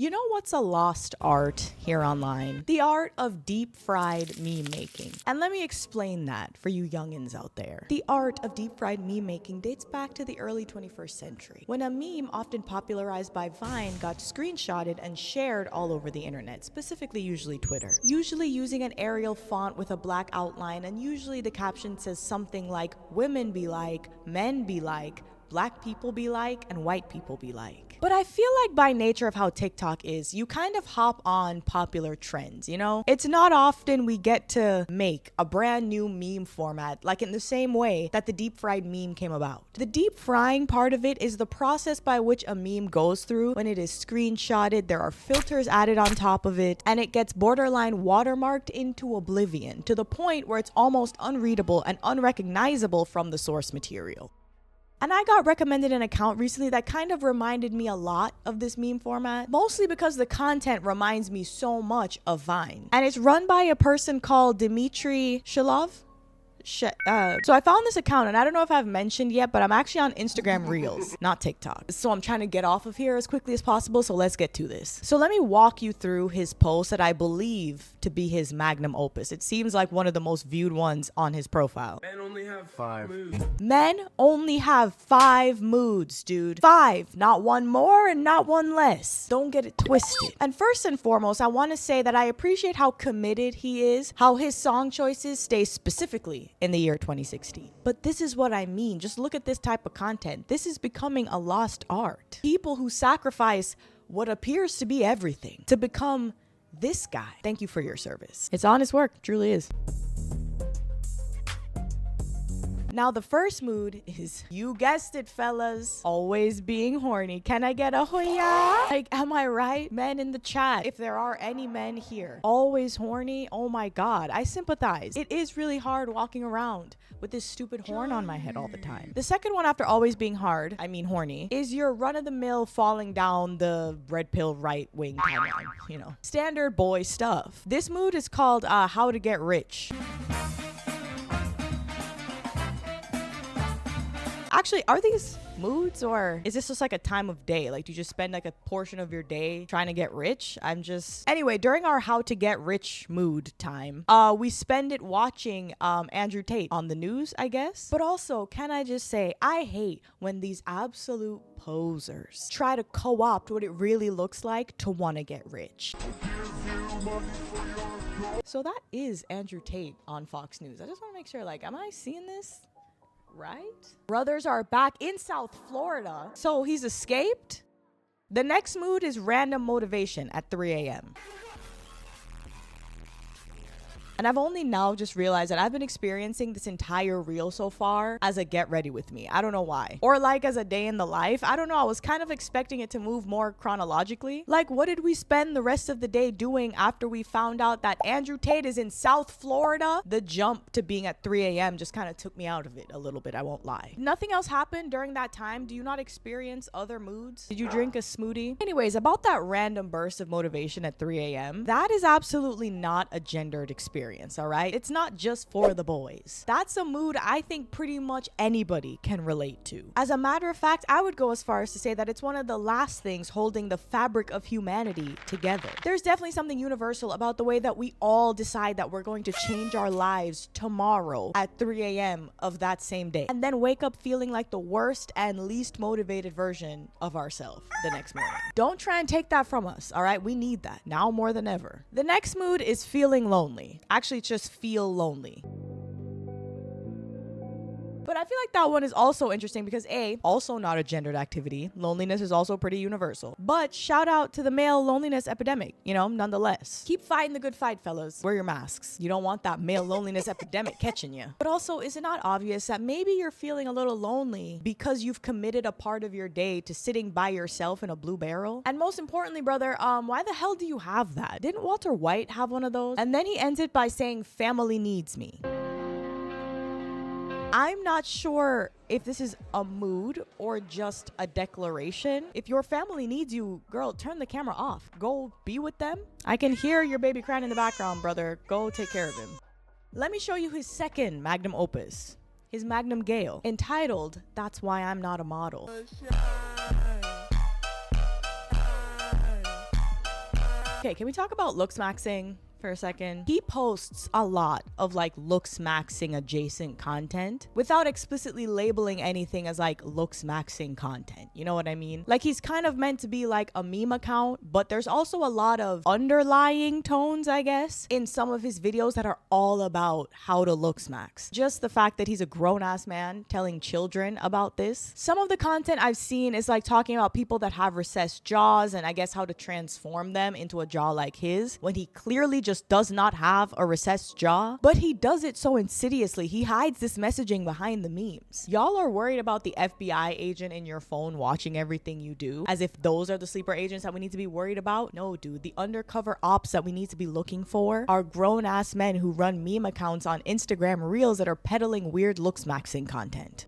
You know what's a lost art here online? The art of deep fried meme making. And let me explain that for you youngins out there. The art of deep fried meme making dates back to the early 21st century, when a meme often popularized by Vine got screenshotted and shared all over the internet, specifically usually Twitter. Usually using an Arial font with a black outline, and usually the caption says something like, "Women be like, men be like, black people be like, and white people be like." But I feel like by nature of how TikTok is, you kind of hop on popular trends, you know? It's not often we get to make a brand new meme format, like in the same way that the deep fried meme came about. The deep frying part of it is the process by which a meme goes through when it is screenshotted, there are filters added on top of it, and it gets borderline watermarked into oblivion, to the point where it's almost unreadable and unrecognizable from the source material. And I got recommended an account recently that kind of reminded me a lot of this meme format, mostly because the content reminds me so much of Vine. And it's run by a person called Dmitry Shilov. So I found this account, and I don't know if I've mentioned yet, but I'm actually on Instagram Reels, not TikTok. So I'm trying to get off of here as quickly as possible, so let's get to this. So let me walk you through his post that I believe to be his magnum opus. It seems like one of the most viewed ones on his profile. Men only have 5 moods. Men only have 5 moods, dude. 5, not one more and not one less. Don't get it twisted. And first and foremost, I want to say that I appreciate how committed he is, how his song choices stay specifically in the year 2016. But this is what I mean. Just look at this type of content. This is becoming a lost art. People who sacrifice what appears to be everything to become this guy. Thank you for your service. It's honest work, truly is. Now, the first mood is, you guessed it, fellas, always being horny. Can I get a hoya? Like, am I right? Men in the chat, if there are any men here, always horny, oh my god, I sympathize. It is really hard walking around with this stupid horn on my head all the time. The second one after always being horny, is your run-of-the-mill falling down the red pill right wing timeline, you know. Standard boy stuff. This mood is called how to get rich. Actually, are these moods, or is this just like a time of day? Like, do you just spend like a portion of your day trying to get rich? Anyway, during our how to get rich mood time, we spend it watching Andrew Tate on the news, I guess. But also, can I just say, I hate when these absolute posers try to co-opt what it really looks like to want to get rich. So that is Andrew Tate on Fox News. I just want to make sure, like, am I seeing this right? Brothers are back in South Florida. So he's escaped? The next mood is random motivation at 3 a.m. And I've only now just realized that I've been experiencing this entire reel so far as a get ready with me. I don't know why. Or like as a day in the life. I don't know. I was kind of expecting it to move more chronologically. Like, what did we spend the rest of the day doing after we found out that Andrew Tate is in South Florida? The jump to being at 3 a.m. just kind of took me out of it a little bit. I won't lie. Nothing else happened during that time. Do you not experience other moods? Did you drink a smoothie? Anyways, about that random burst of motivation at 3 a.m. That is absolutely not a gendered experience. All right, it's not just for the boys. That's a mood I think pretty much anybody can relate to. As a matter of fact, I would go as far as to say that it's one of the last things holding the fabric of humanity together. There's definitely something universal about the way that we all decide that we're going to change our lives tomorrow at 3 a.m. of that same day, and then wake up feeling like the worst and least motivated version of ourselves the next morning. Don't try and take that from us, all right? We need that now more than ever. The next mood is feeling lonely. Actually, just feel lonely. But I feel like that one is also interesting because A, also not a gendered activity. Loneliness is also pretty universal. But shout out to the male loneliness epidemic, you know, nonetheless. Keep fighting the good fight, fellas. Wear your masks. You don't want that male loneliness epidemic catching you. But also, is it not obvious that maybe you're feeling a little lonely because you've committed a part of your day to sitting by yourself in a blue barrel? And most importantly, brother, why the hell do you have that? Didn't Walter White have one of those? And then he ends it by saying, family needs me. I'm not sure if this is a mood or just a declaration. If your family needs you, girl, turn the camera off. Go be with them. I can hear your baby crying in the background, brother. Go take care of him. Let me show you his second magnum opus, his magnum Gale, entitled, That's Why I'm Not a Model. Okay, can we talk about Looksmaxxing for a second? He posts a lot of like Looksmaxxing adjacent content without explicitly labeling anything as like Looksmaxxing content. You know what I mean? Like he's kind of meant to be like a meme account, but there's also a lot of underlying tones, I guess, in some of his videos that are all about how to Looksmax. Just the fact that he's a grown-ass man telling children about this. Some of the content I've seen is like talking about people that have recessed jaws and I guess how to transform them into a jaw like his, when he clearly just does not have a recessed jaw, but he does it so insidiously. He hides this messaging behind the memes. Y'all are worried about the FBI agent in your phone watching everything you do, as if those are the sleeper agents that we need to be worried about. No, dude, the undercover ops that we need to be looking for are grown-ass men who run meme accounts on Instagram Reels that are peddling weird Looksmaxxing content.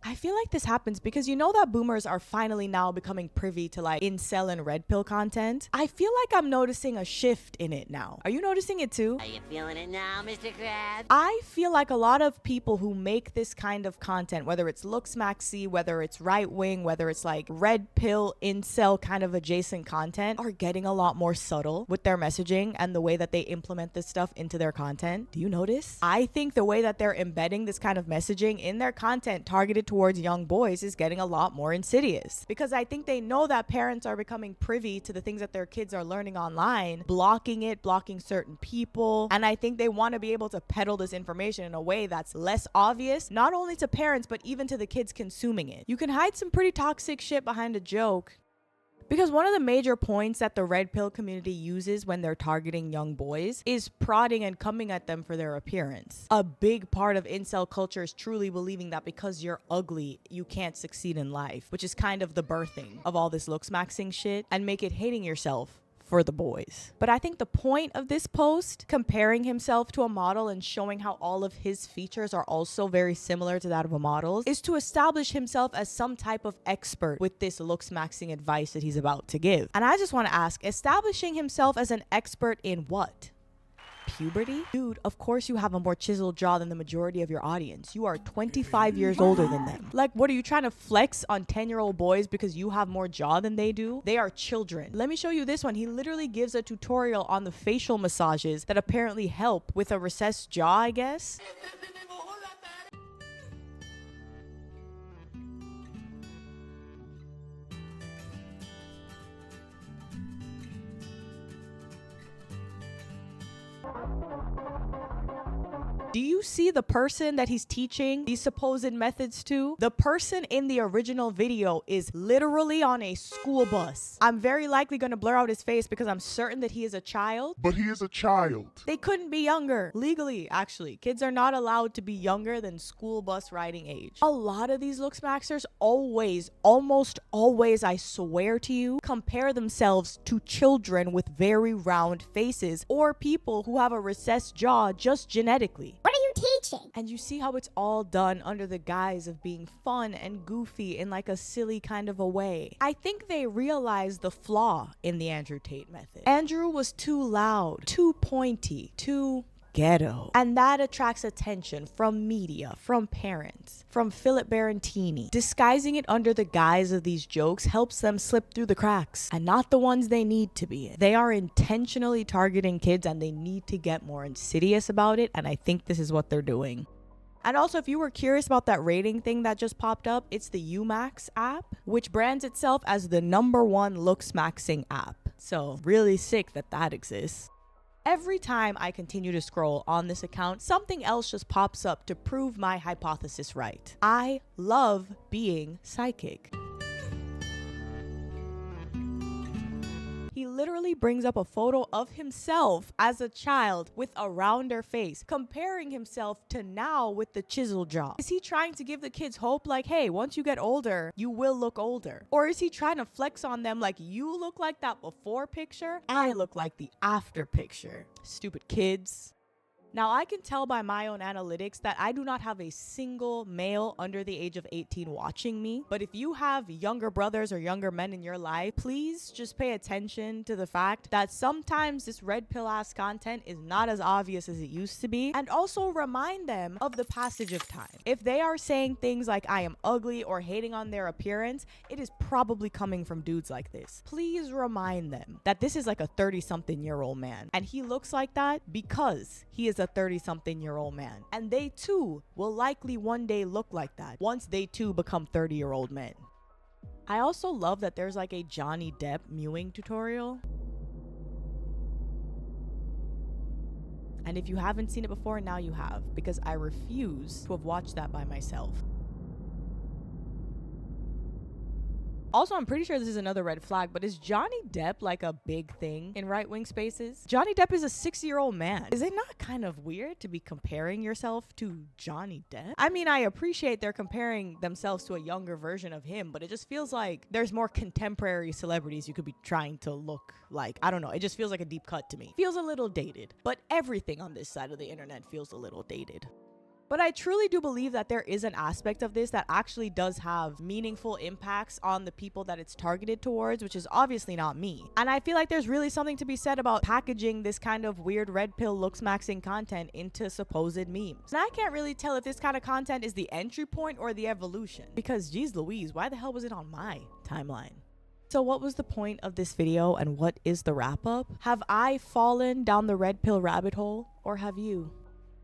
I feel like this happens because you know that boomers are finally now becoming privy to like incel and red pill content. I feel like I'm noticing a shift in it now. Are you noticing it too? Are you feeling it now, Mr. Krabs? I feel like a lot of people who make this kind of content, whether it's Looksmaxxy, whether it's right wing, whether it's like red pill, incel kind of adjacent content, are getting a lot more subtle with their messaging and the way that they implement this stuff into their content. Do you notice? I think the way that they're embedding this kind of messaging in their content targeted towards young boys is getting a lot more insidious, because I think they know that parents are becoming privy to the things that their kids are learning online, blocking certain people, and I think they want to be able to peddle this information in a way that's less obvious, not only to parents but even to the kids consuming it. You can hide some pretty toxic shit behind a joke. Because one of the major points that the red pill community uses when they're targeting young boys is prodding and coming at them for their appearance. A big part of incel culture is truly believing that because you're ugly, you can't succeed in life, which is kind of the birthing of all this Looksmaxxing shit, and make it hating yourself for the boys. But I think the point of this post, comparing himself to a model and showing how all of his features are also very similar to that of a model's, is to establish himself as some type of expert with this Looksmaxxing advice that he's about to give. And I just want to ask, establishing himself as an expert in what? Puberty? Dude, of course you have a more chiseled jaw than the majority of your audience. You are 25 years older than them. Like, what are you trying to flex on 10-year-old boys because you have more jaw than they do? They are children. Let me show you this one. He literally gives a tutorial on the facial massages that apparently help with a recessed jaw, I guess. Do you see the person that he's teaching these supposed methods to? The person in the original video is literally on a school bus. I'm very likely going to blur out his face because I'm certain that he is a child. But he is a child. They couldn't be younger. Legally, actually. Kids are not allowed to be younger than school bus riding age. A lot of these Looksmaxxers almost always, I swear to you, compare themselves to children with very round faces or people who have a recessed jaw just genetically. What are you teaching? And you see how it's all done under the guise of being fun and goofy in like a silly kind of a way. I think they realized the flaw in the Andrew Tate method. Andrew was too loud, too pointy, too ghetto. And that attracts attention from media, from parents, from Philip Barantini. Disguising it under the guise of these jokes helps them slip through the cracks, and not the ones they need to be in. They are intentionally targeting kids and they need to get more insidious about it, and I think this is what they're doing. And also, if you were curious about that rating thing that just popped up, it's the Umax app, which brands itself as the #1 Looksmaxxing app. So really sick that that exists. Every time I continue to scroll on this account, something else just pops up to prove my hypothesis right. I love being psychic. He literally brings up a photo of himself as a child with a rounder face, comparing himself to now with the chiseled jaw. Is he trying to give the kids hope like, hey, once you get older, you will look older? Or is he trying to flex on them like, you look like that before picture, I look like the after picture? Stupid kids. Now, I can tell by my own analytics that I do not have a single male under the age of 18 watching me. But if you have younger brothers or younger men in your life, please just pay attention to the fact that sometimes this red pill ass content is not as obvious as it used to be. And also remind them of the passage of time. If they are saying things like I am ugly or hating on their appearance, it is probably coming from dudes like this. Please remind them that this is like a 30-something-year-old man. And he looks like that because he is a 30-something-year-old man. And they too will likely one day look like that once they too become 30-year-old men. I also love that there's like a Johnny Depp mewing tutorial. And if you haven't seen it before, now you have, because I refuse to have watched that by myself. Also, I'm pretty sure this is another red flag, but is Johnny Depp like a big thing in right-wing spaces? Johnny Depp is a 60-year-old man. Is it not kind of weird to be comparing yourself to Johnny Depp? I mean, I appreciate they're comparing themselves to a younger version of him, but it just feels like there's more contemporary celebrities you could be trying to look like. I don't know. It just feels like a deep cut to me. Feels a little dated, but everything on this side of the internet feels a little dated. But I truly do believe that there is an aspect of this that actually does have meaningful impacts on the people that it's targeted towards, which is obviously not me. And I feel like there's really something to be said about packaging this kind of weird red pill looksmaxxing content into supposed memes. And I can't really tell if this kind of content is the entry point or the evolution. Because geez Louise, why the hell was it on my timeline? So what was the point of this video and what is the wrap up? Have I fallen down the red pill rabbit hole, or have you?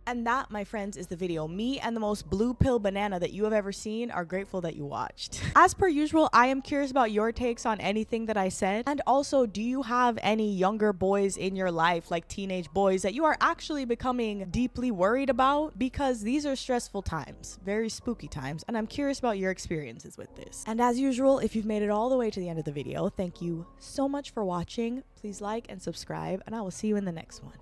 And that, my friends, is the video. Me and the most blue pill banana that you have ever seen are grateful that you watched. As per usual, I am curious about your takes on anything that I said. And also, do you have any younger boys in your life, like teenage boys, that you are actually becoming deeply worried about? Because these are stressful times, very spooky times, and I'm curious about your experiences with this. And as usual, if you've made it all the way to the end of the video, thank you so much for watching. Please like and subscribe, and I will see you in the next one.